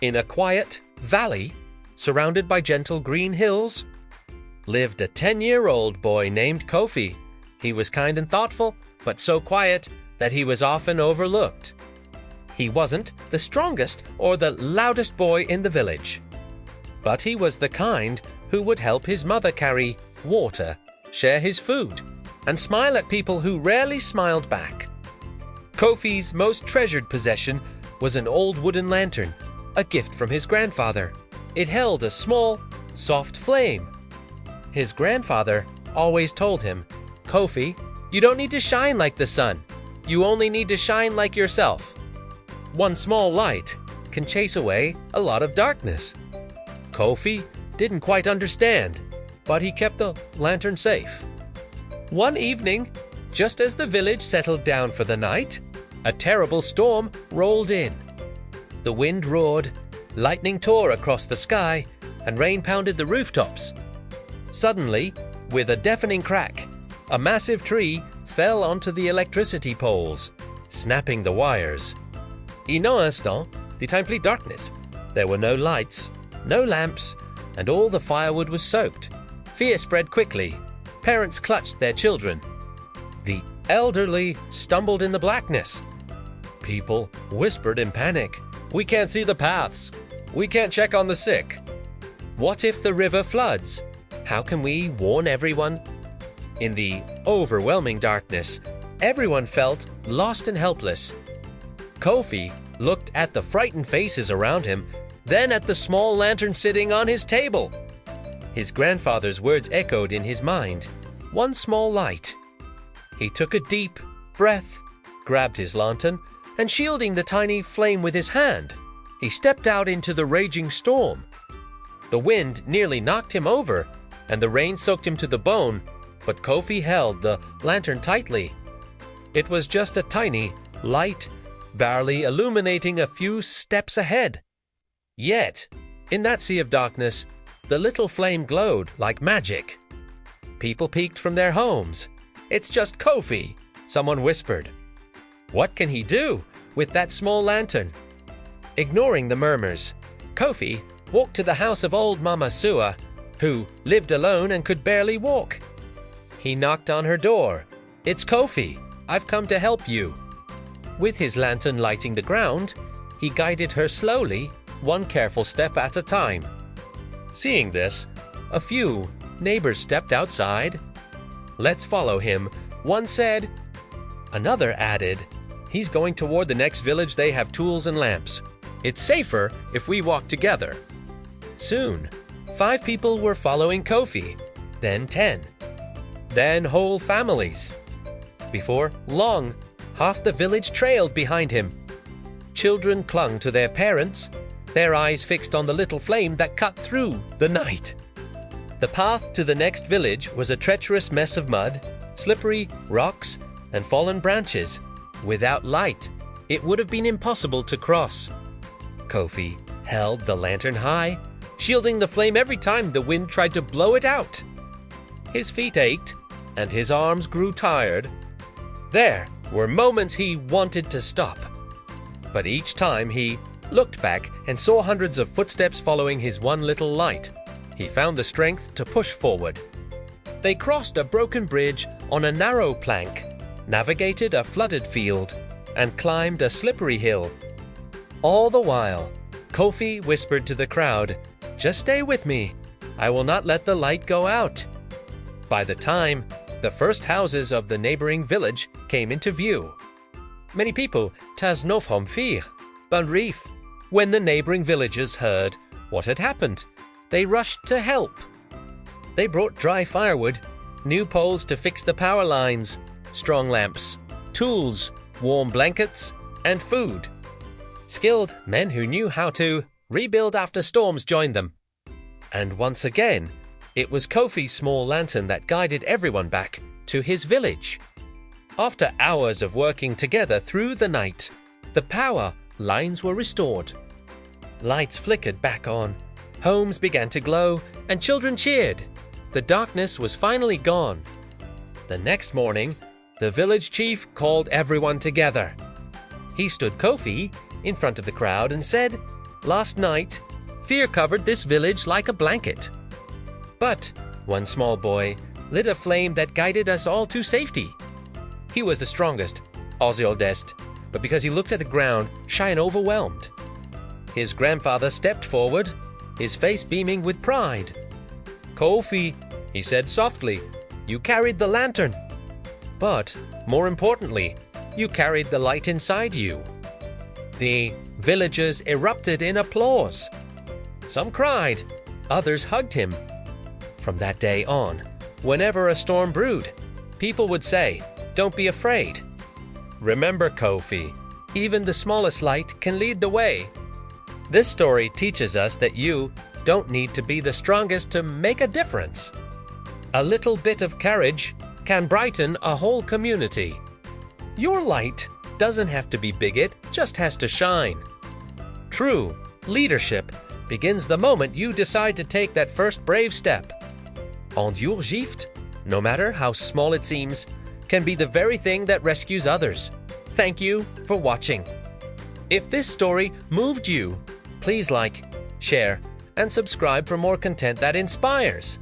In a quiet valley, surrounded by gentle green hills, lived a 10-year-old boy named Kofi. He was kind and thoughtful, but so quiet that he was often overlooked. He wasn't the strongest or the loudest boy in the village, but he was the kind who would help his mother carry water, share his food, and smile at people who rarely smiled back. Kofi's most treasured possession was an old wooden lantern, a gift from his grandfather. It held a small, soft flame. His grandfather always told him, "Kofi, you don't need to shine like the sun. You only need to shine like yourself. One small light can chase away a lot of darkness." Kofi didn't quite understand, but he kept the lantern safe. One evening, just as the village settled down for the night, a terrible storm rolled in. The wind roared, lightning tore across the sky, and rain pounded the rooftops. Suddenly, with a deafening crack, a massive tree fell onto the electricity poles, snapping the wires. In un instant, the complete darkness. There were no lights, no lamps, and all the firewood was soaked. Fear spread quickly. Parents clutched their children. The elderly stumbled in the blackness. People whispered in panic, "We can't see the paths. We can't check on the sick. What if the river floods? How can we warn everyone?" In the overwhelming darkness, everyone felt lost and helpless. Kofi looked at the frightened faces around him, then at the small lantern sitting on his table. His grandfather's words echoed in his mind. One small light. He took a deep breath, grabbed his lantern, and shielding the tiny flame with his hand, he stepped out into the raging storm. The wind nearly knocked him over, and the rain soaked him to the bone, but Kofi held the lantern tightly. It was just a tiny light, barely illuminating a few steps ahead. Yet, in that sea of darkness, the little flame glowed like magic. People peeked from their homes. "It's just Kofi," someone whispered. What can he do with that small lantern? Ignoring the murmurs, Kofi walked to the house of old Mama Sua, who lived alone and could barely walk. He knocked on her door. "It's Kofi. I've come to help you." With his lantern lighting the ground, he guided her slowly, one careful step at a time. Seeing this, a few neighbors stepped outside. "Let's follow him," one said. Another added, "He's going toward the next village. They have tools and lamps. It's safer if we walk together." Soon, 5 people were following Kofi, then 10, then whole families. Before long, half the village trailed behind him. Children clung to their parents, their eyes fixed on the little flame that cut through the night. The path to the next village was a treacherous mess of mud, slippery rocks, and fallen branches. Without light, it would have been impossible to cross. Kofi held the lantern high, shielding the flame every time the wind tried to blow it out. His feet ached, and his arms grew tired. There were moments he wanted to stop, but each time he looked back and saw hundreds of footsteps following his one little light. He found the strength to push forward. They crossed a broken bridge on a narrow plank, navigated a flooded field, and climbed a slippery hill. All the while, Kofi whispered to the crowd, "Just stay with me. I will not let the light go out." By the time the first houses of the neighboring village came into view, many people tasnofhomfir, banrif. When the neighboring villagers heard what had happened, they rushed to help. They brought dry firewood, new poles to fix the power lines, strong lamps, tools, warm blankets, and food. Skilled men who knew how to rebuild after storms joined them. And once again, it was Kofi's small lantern that guided everyone back to his village. After hours of working together through the night, the power lines were restored. Lights flickered back on, homes began to glow, and children cheered. The darkness was finally gone. The next morning, the village chief called everyone together. He stood Kofi in front of the crowd and said, Last night, fear covered this village like a blanket. But one small boy lit a flame that guided us all to safety. He was the strongest, als the oldest, but because he looked at the ground, shy and overwhelmed. His grandfather stepped forward, his face beaming with pride. "Kofi," he said softly, "you carried the lantern. But, more importantly, you carried the light inside you." The villagers erupted in applause. Some cried, others hugged him. From that day on, whenever a storm brewed, people would say, "Don't be afraid. Remember, Kofi, even the smallest light can lead the way." This story teaches us that you don't need to be the strongest to make a difference. A little bit of courage can brighten a whole community. Your light doesn't have to be big, it just has to shine. True leadership begins the moment you decide to take that first brave step. And your gift, no matter how small it seems, can be the very thing that rescues others. Thank you for watching. If this story moved you, please like, share, and subscribe for more content that inspires.